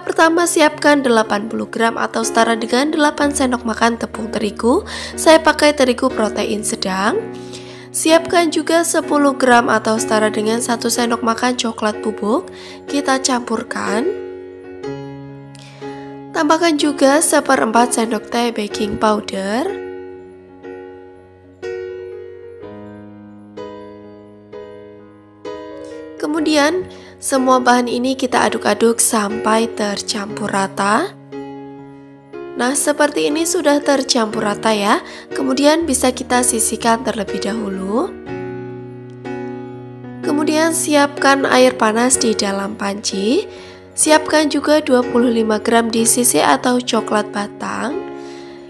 Tahap pertama, siapkan 80 gram atau setara dengan 8 sendok makan tepung terigu. Saya pakai terigu protein sedang. Siapkan juga 10 gram atau setara dengan 1 sendok makan coklat bubuk. Kita campurkan. Tambahkan juga 1/4 sendok teh baking powder. Kemudian semua bahan ini kita aduk-aduk sampai tercampur rata. Nah, seperti ini sudah tercampur rata ya. Kemudian bisa kita sisihkan terlebih dahulu. Kemudian siapkan air panas di dalam panci. Siapkan juga 25 gram di sisi atau coklat batang.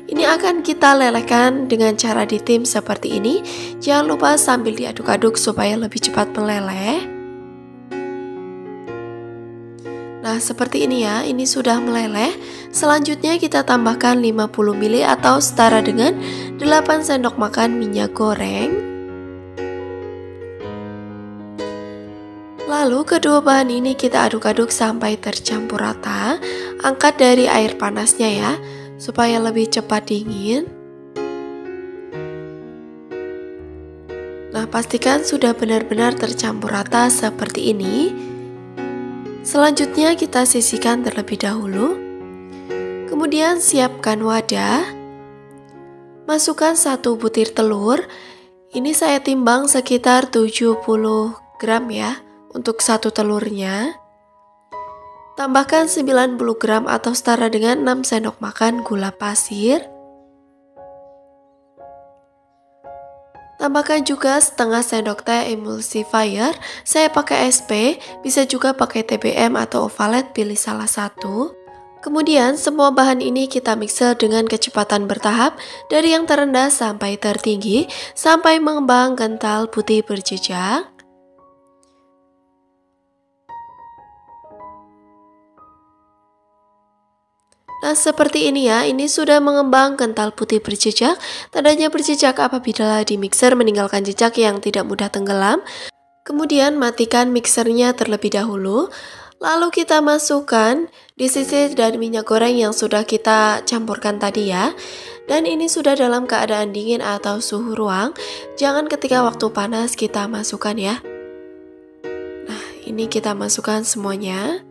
Ini akan kita lelehkan dengan cara ditim seperti ini. Jangan lupa sambil diaduk-aduk supaya lebih cepat meleleh. Nah, seperti ini ya, ini sudah meleleh. Selanjutnya kita tambahkan 50 ml atau setara dengan 8 sendok makan minyak goreng. Lalu kedua bahan ini kita aduk-aduk sampai tercampur rata. Angkat dari air panasnya ya, supaya lebih cepat dingin. Nah, pastikan sudah benar-benar tercampur rata seperti ini. Selanjutnya kita sisihkan terlebih dahulu. Kemudian siapkan wadah. Masukkan 1 butir telur. Ini saya timbang sekitar 70 gram ya untuk 1 telurnya. Tambahkan 90 gram atau setara dengan 6 sendok makan gula pasir. Tambahkan juga setengah sendok teh emulsifier. Saya pakai SP, bisa juga pakai TBM atau Ovalet, pilih salah satu. Kemudian semua bahan ini kita mixer dengan kecepatan bertahap dari yang terendah sampai tertinggi sampai mengembang kental putih berjejak. Nah, seperti ini ya, ini sudah mengembang kental putih berjejak. Tandanya berjejak apabila di mixer meninggalkan jejak yang tidak mudah tenggelam. Kemudian matikan mixernya terlebih dahulu. Lalu kita masukkan di sisi dari minyak goreng yang sudah kita campurkan tadi ya. Dan ini sudah dalam keadaan dingin atau suhu ruang. Jangan ketika waktu panas kita masukkan ya. Nah, ini kita masukkan semuanya.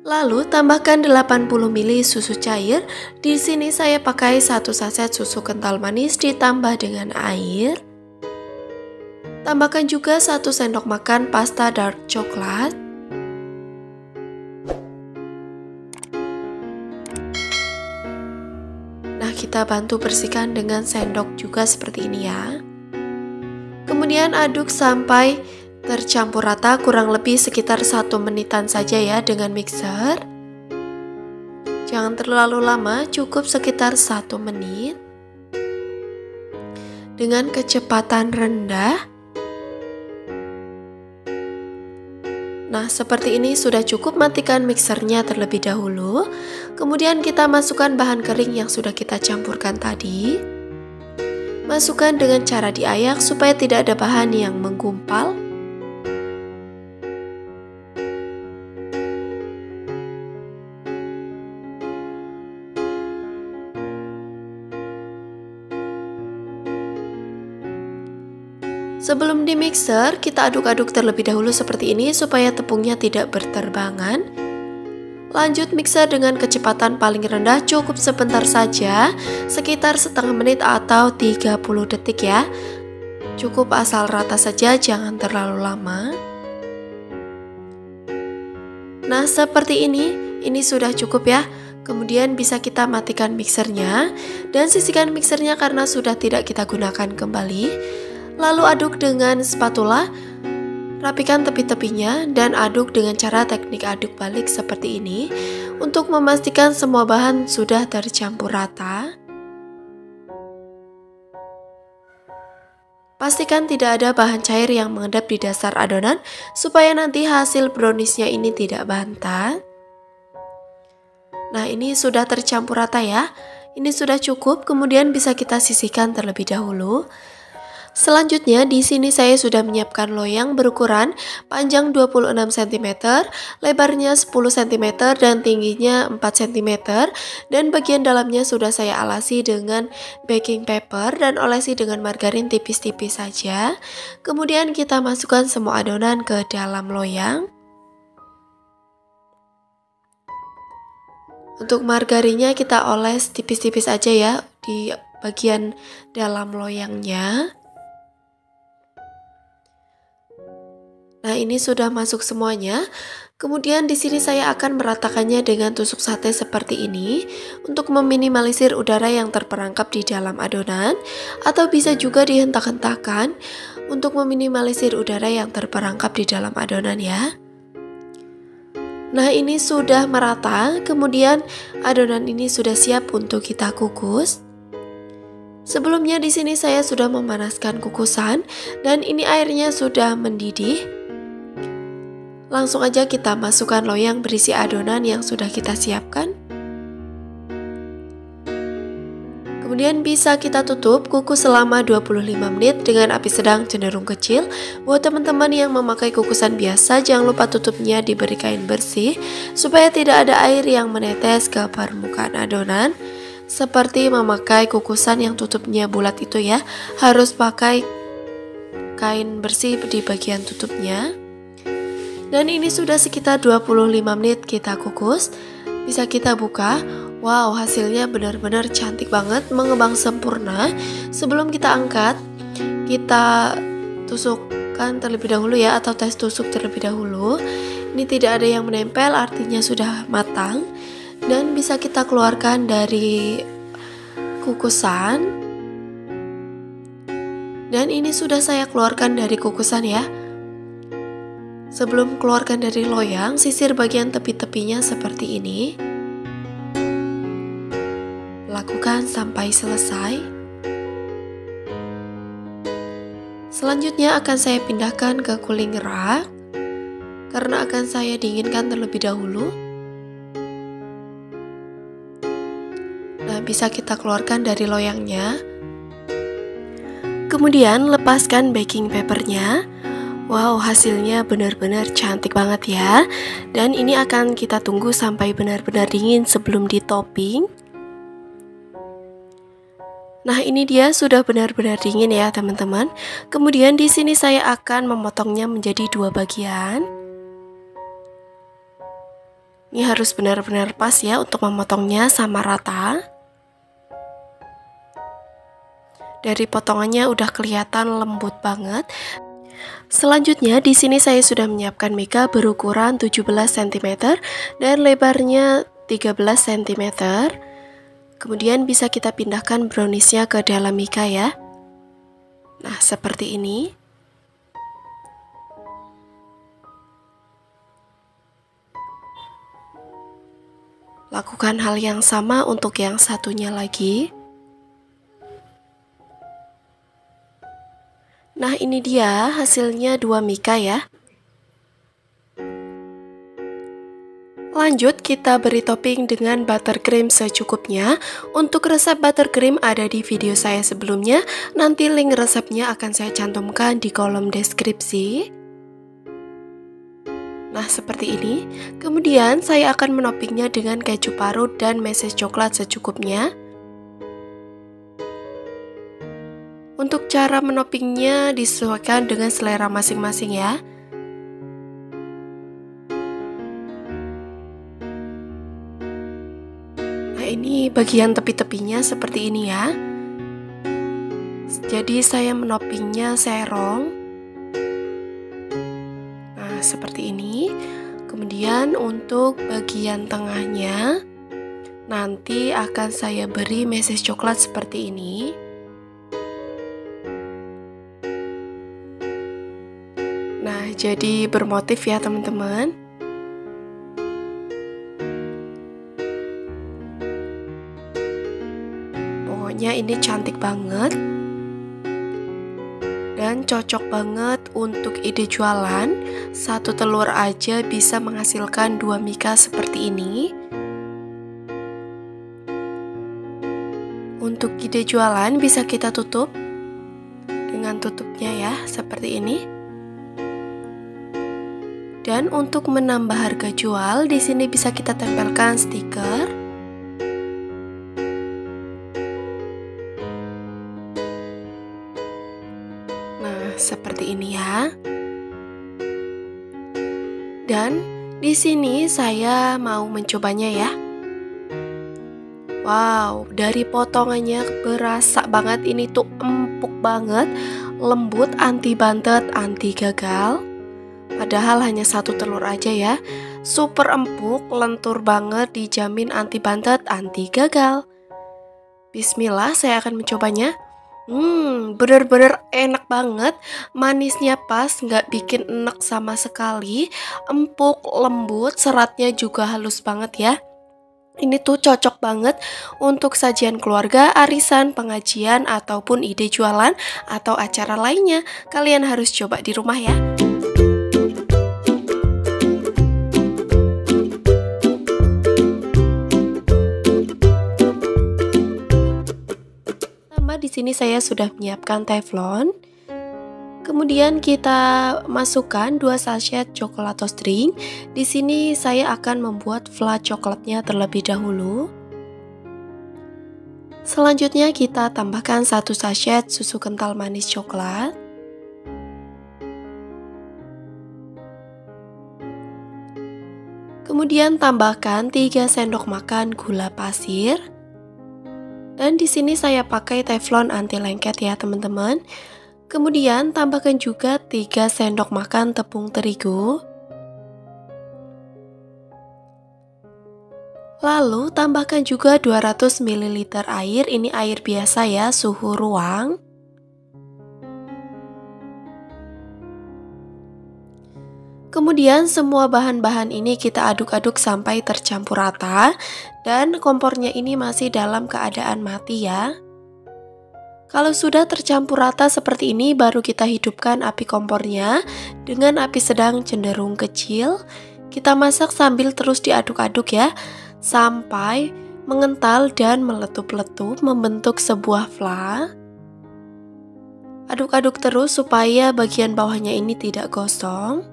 Lalu tambahkan 80 ml susu cair. Di sini saya pakai 1 saset susu kental manis ditambah dengan air. Tambahkan juga 1 sendok makan pasta dark coklat. Nah, kita bantu bersihkan dengan sendok juga seperti ini ya. Kemudian aduk sampai tercampur rata, kurang lebih sekitar 1 menitan saja ya dengan mixer. Jangan terlalu lama, cukup sekitar 1 menit. Dengan kecepatan rendah. Nah, seperti ini sudah cukup, matikan mixernya terlebih dahulu. Kemudian kita masukkan bahan kering yang sudah kita campurkan tadi. Masukkan dengan cara diayak supaya tidak ada bahan yang menggumpal. Sebelum di mixer, kita aduk-aduk terlebih dahulu seperti ini supaya tepungnya tidak berterbangan. Lanjut mixer dengan kecepatan paling rendah, cukup sebentar saja, sekitar setengah menit atau 30 detik ya. Cukup asal rata saja, jangan terlalu lama. Nah, seperti ini sudah cukup ya. Kemudian bisa kita matikan mixernya dan sisihkan mixernya karena sudah tidak kita gunakan kembali. Lalu aduk dengan spatula, rapikan tepi-tepinya dan aduk dengan cara teknik aduk balik seperti ini untuk memastikan semua bahan sudah tercampur rata. Pastikan tidak ada bahan cair yang mengendap di dasar adonan supaya nanti hasil browniesnya ini tidak bantat. Nah, ini sudah tercampur rata ya. Ini sudah cukup, kemudian bisa kita sisihkan terlebih dahulu. Selanjutnya di sini saya sudah menyiapkan loyang berukuran panjang 26 cm, lebarnya 10 cm dan tingginya 4 cm, dan bagian dalamnya sudah saya alasi dengan baking paper dan olesi dengan margarin tipis-tipis saja. Kemudian kita masukkan semua adonan ke dalam loyang. Untuk margarinnya kita oles tipis-tipis aja ya di bagian dalam loyangnya. Nah, ini sudah masuk semuanya. Kemudian di sini saya akan meratakannya dengan tusuk sate seperti ini untuk meminimalisir udara yang terperangkap di dalam adonan, atau bisa juga dihentak-hentakan untuk meminimalisir udara yang terperangkap di dalam adonan ya. Nah, ini sudah merata. Kemudian adonan ini sudah siap untuk kita kukus. Sebelumnya di sini saya sudah memanaskan kukusan dan ini airnya sudah mendidih. Langsung aja kita masukkan loyang berisi adonan yang sudah kita siapkan. Kemudian bisa kita tutup kukus selama 25 menit dengan api sedang cenderung kecil. Buat teman-teman yang memakai kukusan biasa, jangan lupa tutupnya diberi kain bersih supaya tidak ada air yang menetes ke permukaan adonan. Seperti memakai kukusan yang tutupnya bulat itu ya, harus pakai kain bersih di bagian tutupnya. Dan ini sudah sekitar 25 menit kita kukus. Bisa kita buka. Wow, hasilnya benar-benar cantik banget, mengembang sempurna. Sebelum kita angkat, kita tusukkan terlebih dahulu ya, atau tes tusuk terlebih dahulu. Ini tidak ada yang menempel, artinya sudah matang. Dan bisa kita keluarkan dari kukusan. Dan ini sudah saya keluarkan dari kukusan ya. Sebelum keluarkan dari loyang, sisir bagian tepi-tepinya seperti ini. Lakukan sampai selesai. Selanjutnya akan saya pindahkan ke cooling rack karena akan saya dinginkan terlebih dahulu. Nah, bisa kita keluarkan dari loyangnya. Kemudian lepaskan baking papernya. Wow, hasilnya benar-benar cantik banget ya. Dan ini akan kita tunggu sampai benar-benar dingin sebelum ditopping. Nah, ini dia sudah benar-benar dingin ya, teman-teman. Kemudian di sini saya akan memotongnya menjadi 2 bagian. Ini harus benar-benar pas ya untuk memotongnya sama rata. Dari potongannya udah kelihatan lembut banget. Selanjutnya di sini saya sudah menyiapkan mika berukuran 17 cm dan lebarnya 13 cm. Kemudian bisa kita pindahkan browniesnya ke dalam mika ya. Nah, seperti ini. Lakukan hal yang sama untuk yang satunya lagi. Nah, ini dia hasilnya 2 mika ya. Lanjut kita beri topping dengan buttercream secukupnya. Untuk resep buttercream ada di video saya sebelumnya. Nanti link resepnya akan saya cantumkan di kolom deskripsi. Nah, seperti ini. Kemudian saya akan menoppingnya dengan keju parut dan meses coklat secukupnya. Untuk cara menoppingnya disesuaikan dengan selera masing-masing ya. Nah, ini bagian tepi-tepinya seperti ini ya. Jadi saya menoppingnya serong. Nah, seperti ini. Kemudian untuk bagian tengahnya nanti akan saya beri meses coklat seperti ini. Nah, jadi bermotif ya teman-teman. Pokoknya ini cantik banget dan cocok banget untuk ide jualan. 1 telur aja bisa menghasilkan 2 mika seperti ini. Untuk ide jualan bisa kita tutup dengan tutupnya ya, seperti ini. Dan untuk menambah harga jual, di sini bisa kita tempelkan stiker. Nah, seperti ini ya. Dan di sini saya mau mencobanya ya. Wow, dari potongannya berasa banget, ini tuh empuk banget, lembut, anti bantet, anti gagal. Padahal hanya satu telur aja ya. Super empuk, lentur banget, dijamin anti bantet, anti gagal. Bismillah, saya akan mencobanya. Bener-bener enak banget. Manisnya pas, nggak bikin enek sama sekali. Empuk, lembut, seratnya juga halus banget ya. Ini tuh cocok banget untuk sajian keluarga, arisan, pengajian, ataupun ide jualan atau acara lainnya. Kalian harus coba di rumah ya. Di sini saya sudah menyiapkan teflon. Kemudian kita masukkan 2 sachet Chocolatos Drink. Di sini saya akan membuat flat coklatnya terlebih dahulu. Selanjutnya kita tambahkan 1 sachet susu kental manis coklat. Kemudian tambahkan 3 sendok makan gula pasir. Dan di sini saya pakai teflon anti lengket ya teman-teman. Kemudian tambahkan juga 3 sendok makan tepung terigu. Lalu tambahkan juga 200 ml air, ini air biasa ya, suhu ruang. Kemudian semua bahan-bahan ini kita aduk-aduk sampai tercampur rata. Dan kompornya ini masih dalam keadaan mati ya. Kalau sudah tercampur rata seperti ini, baru kita hidupkan api kompornya dengan api sedang cenderung kecil. Kita masak sambil terus diaduk-aduk ya, sampai mengental dan meletup-letup membentuk sebuah fla. Aduk-aduk terus supaya bagian bawahnya ini tidak gosong.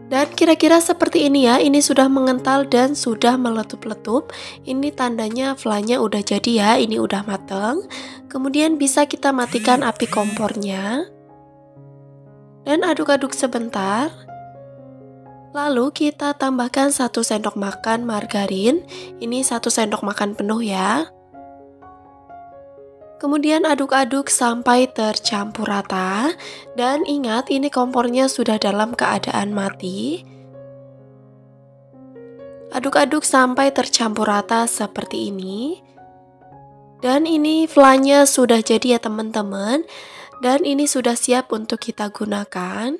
Dan kira-kira seperti ini ya, ini sudah mengental dan sudah meletup-letup. Ini tandanya flanya udah jadi ya, ini udah mateng. Kemudian bisa kita matikan api kompornya. Dan aduk-aduk sebentar. Lalu kita tambahkan 1 sendok makan margarin. Ini 1 sendok makan penuh ya. Kemudian aduk-aduk sampai tercampur rata. Dan ingat, ini kompornya sudah dalam keadaan mati. Aduk-aduk sampai tercampur rata seperti ini. Dan ini flanya sudah jadi ya teman-teman. Dan ini sudah siap untuk kita gunakan.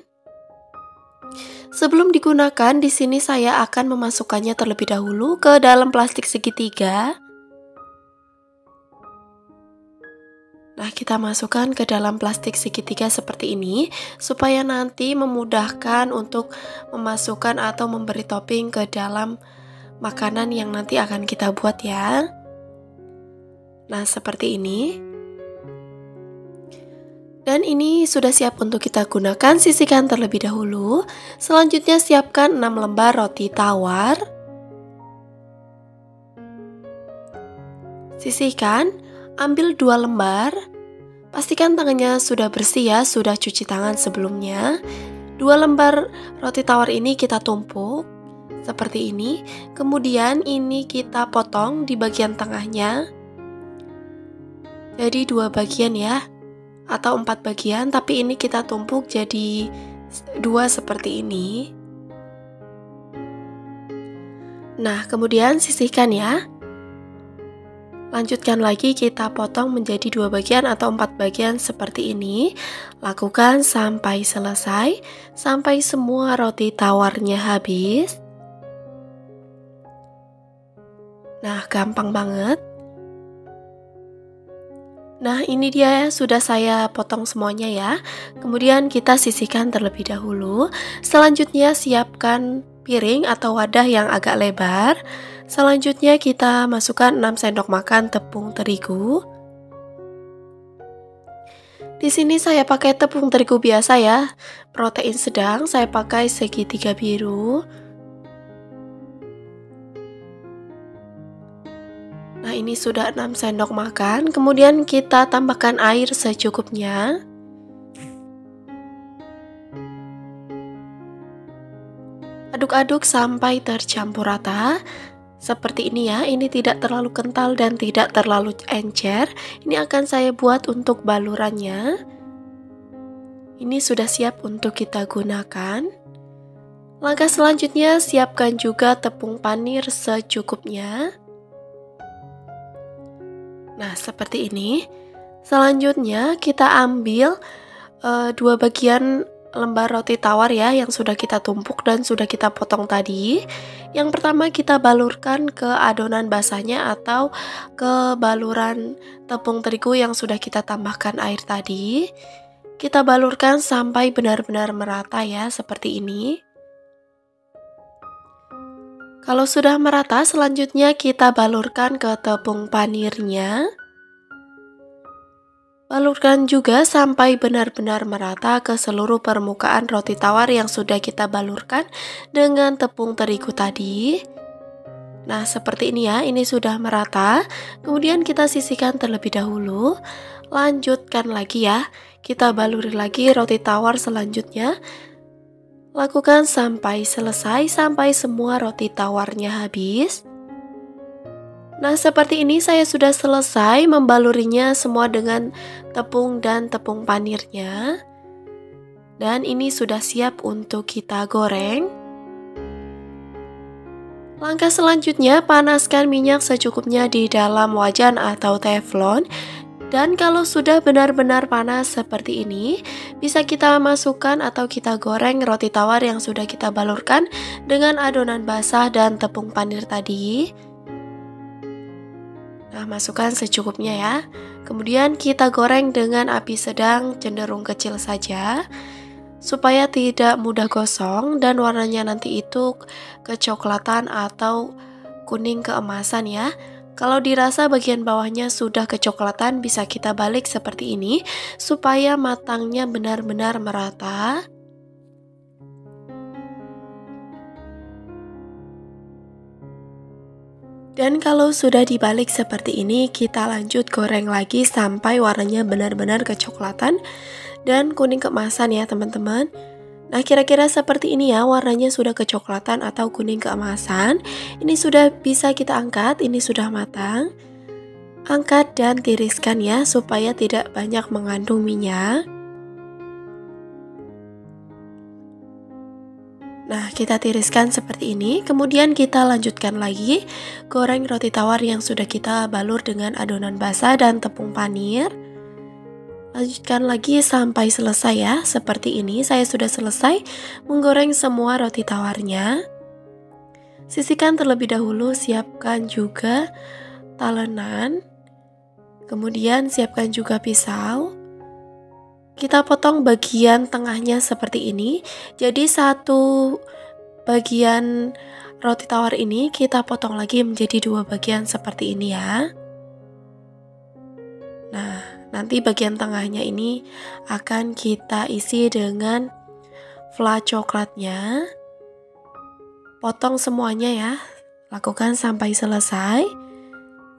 Sebelum digunakan, di sini saya akan memasukkannya terlebih dahulu ke dalam plastik segitiga. Nah, kita masukkan ke dalam plastik segitiga seperti ini, supaya nanti memudahkan untuk memasukkan atau memberi topping ke dalam makanan yang nanti akan kita buat ya. Nah, seperti ini. Dan ini sudah siap untuk kita gunakan, sisihkan terlebih dahulu. Selanjutnya siapkan 6 lembar roti tawar. Sisihkan, ambil 2 lembar. Pastikan tangannya sudah bersih ya, sudah cuci tangan sebelumnya. 2 lembar roti tawar ini kita tumpuk seperti ini. Kemudian ini kita potong di bagian tengahnya. Jadi 2 bagian ya, atau 4 bagian, tapi ini kita tumpuk jadi 2 seperti ini. Nah, kemudian sisihkan ya. Lanjutkan lagi, kita potong menjadi 2 bagian atau 4 bagian seperti ini. Lakukan sampai selesai, sampai semua roti tawarnya habis. Nah, gampang banget. Nah, ini dia sudah saya potong semuanya ya. Kemudian kita sisihkan terlebih dahulu. Selanjutnya siapkan piring atau wadah yang agak lebar. Selanjutnya kita masukkan 6 sendok makan tepung terigu. Di sini saya pakai tepung terigu biasa ya. Protein sedang saya pakai segitiga biru. Nah, ini sudah 6 sendok makan. Kemudian kita tambahkan air secukupnya. Aduk-aduk sampai tercampur rata. Seperti ini ya, ini tidak terlalu kental dan tidak terlalu encer. Ini akan saya buat untuk balurannya. Ini sudah siap untuk kita gunakan. Langkah selanjutnya, siapkan juga tepung panir secukupnya. Nah, seperti ini. Selanjutnya kita ambil 2 bagian lembar roti tawar ya yang sudah kita tumpuk dan sudah kita potong tadi. Yang pertama kita balurkan ke adonan basahnya atau ke baluran tepung terigu yang sudah kita tambahkan air tadi. Kita balurkan sampai benar-benar merata ya, seperti ini. Kalau sudah merata, selanjutnya kita balurkan ke tepung panirnya. Balurkan juga sampai benar-benar merata ke seluruh permukaan roti tawar yang sudah kita balurkan dengan tepung terigu tadi. Nah, seperti ini ya, ini sudah merata. Kemudian kita sisihkan terlebih dahulu. Lanjutkan lagi ya, kita baluri lagi roti tawar selanjutnya. Lakukan sampai selesai, sampai semua roti tawarnya habis. Nah, seperti ini saya sudah selesai membalurinya semua dengan tepung dan tepung panirnya. Dan ini sudah siap untuk kita goreng. Langkah selanjutnya, panaskan minyak secukupnya di dalam wajan atau teflon. Dan kalau sudah benar-benar panas seperti ini, bisa kita masukkan atau kita goreng roti tawar yang sudah kita balurkan dengan adonan basah dan tepung panir tadi. Nah, masukkan secukupnya ya. Kemudian kita goreng dengan api sedang cenderung kecil saja supaya tidak mudah gosong dan warnanya nanti itu kecoklatan atau kuning keemasan ya. Kalau dirasa bagian bawahnya sudah kecoklatan, bisa kita balik seperti ini supaya matangnya benar-benar merata. Dan kalau sudah dibalik seperti ini, kita lanjut goreng lagi sampai warnanya benar-benar kecoklatan dan kuning keemasan ya teman-teman. Nah, kira-kira seperti ini ya, warnanya sudah kecoklatan atau kuning keemasan. Ini sudah bisa kita angkat, ini sudah matang. Angkat dan tiriskan ya, supaya tidak banyak mengandung minyak. Nah, kita tiriskan seperti ini. Kemudian kita lanjutkan lagi goreng roti tawar yang sudah kita balur dengan adonan basah dan tepung panir. Lanjutkan lagi sampai selesai ya, seperti ini. Saya sudah selesai menggoreng semua roti tawarnya. Sisihkan terlebih dahulu, siapkan juga talenan. Kemudian siapkan juga pisau. Kita potong bagian tengahnya seperti ini. Jadi satu bagian roti tawar ini kita potong lagi menjadi 2 bagian seperti ini ya. Nah, nanti bagian tengahnya ini akan kita isi dengan fla coklatnya. Potong semuanya ya. Lakukan sampai selesai.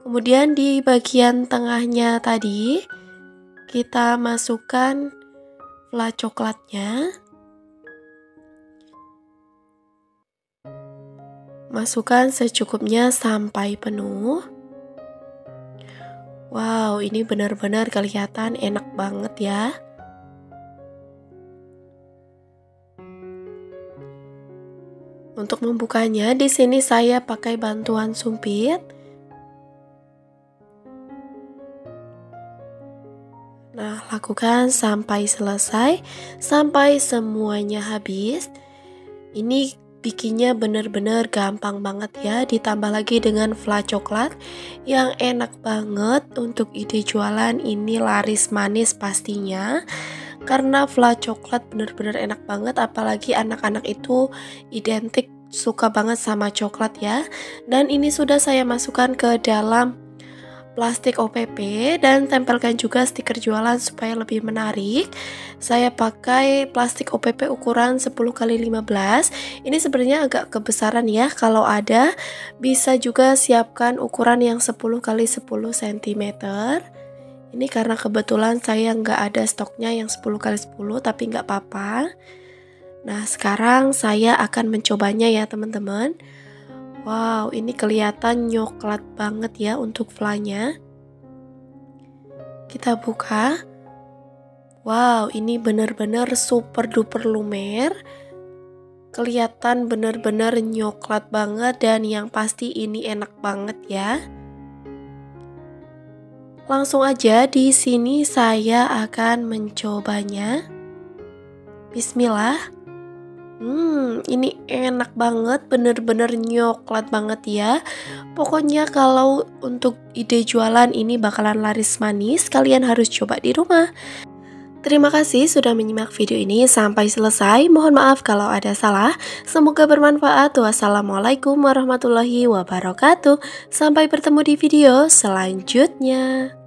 Kemudian di bagian tengahnya tadi kita masukkan fla coklatnya. Masukkan secukupnya sampai penuh. Wow, ini benar-benar kelihatan enak banget ya. Untuk membukanya, di sini saya pakai bantuan sumpit. Nah, lakukan sampai selesai, sampai semuanya habis. Ini bikinnya bener-bener gampang banget ya, ditambah lagi dengan fla coklat yang enak banget. Untuk ide jualan ini laris manis pastinya, karena fla coklat bener-bener enak banget, apalagi anak-anak itu identik suka banget sama coklat ya. Dan ini sudah saya masukkan ke dalam plastik OPP dan tempelkan juga stiker jualan supaya lebih menarik. Saya pakai plastik OPP ukuran 10x15. Ini sebenarnya agak kebesaran ya. Kalau ada, bisa juga siapkan ukuran yang 10x10 cm. Ini karena kebetulan saya nggak ada stoknya yang 10x10, tapi nggak apa-apa. Nah, sekarang saya akan mencobanya ya teman-teman. Wow, ini kelihatan nyoklat banget ya untuk flanya. Kita buka. Wow, ini bener-bener super duper lumer. Kelihatan bener-bener nyoklat banget dan yang pasti ini enak banget ya. Langsung aja di sini saya akan mencobanya. Bismillah. Ini enak banget, bener-bener nyoklat banget ya. Pokoknya kalau untuk ide jualan ini bakalan laris manis, kalian harus coba di rumah. Terima kasih sudah menyimak video ini sampai selesai. Mohon maaf kalau ada salah. Semoga bermanfaat. Wassalamualaikum warahmatullahi wabarakatuh. Sampai bertemu di video selanjutnya.